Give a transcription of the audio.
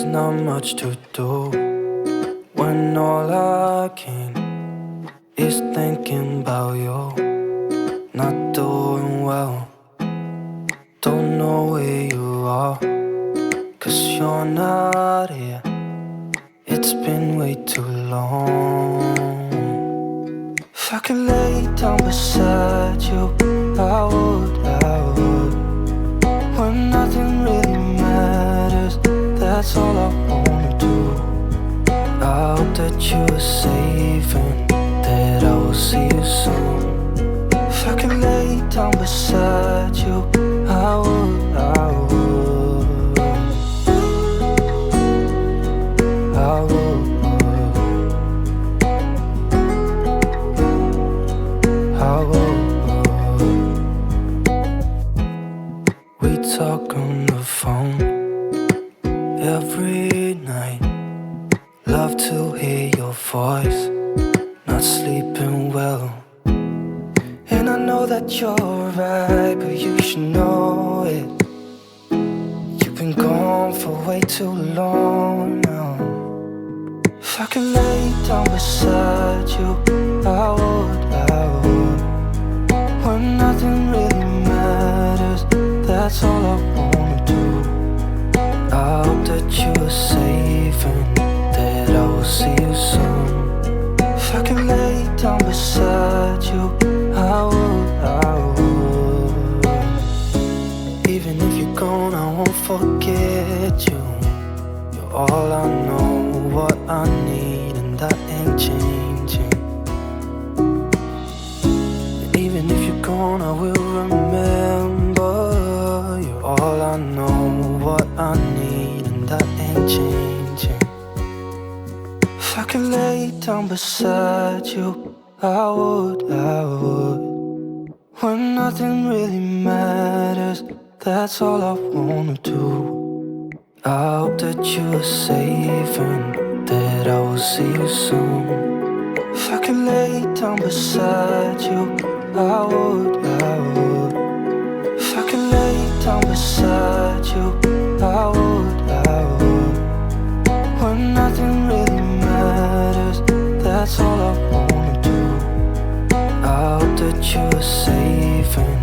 there's not much to do when all I can is thinking about you. Not doing well, don't know where you are, 'cause you're not here. It's been way too long. If I could lay down beside you, I would, when nothing really matters, that's all I wanna do. I hope that you are safe and that I will see you soon. If I could lay down beside you, I would, I would, I would, I would. We talk on the phone every night. Love to hear your voice. Not sleeping well, and I know that you're right, but you should know it. You've been gone for way too long now. If I could lay down beside you, I would, when nothing really matters, that's all I wanna do. I hope that you are safe and that I will see you soon. If I could lay down beside you, I would, I would. Even if you're gone, I won't forget you. You're all I know, what I need, and that ain't changing. And even if you're gone, I will remember. You're all I know, what I need, and that ain't changing. If I could lay down beside you, I would, when nothing really matters, that's all I wanna do. I hope that you are safe and that I will see you soon. If I could lay down beside you, I would, if I could lay down beside you, I would, when nothing really matters, that's all I wanna do. I hope that you are safe and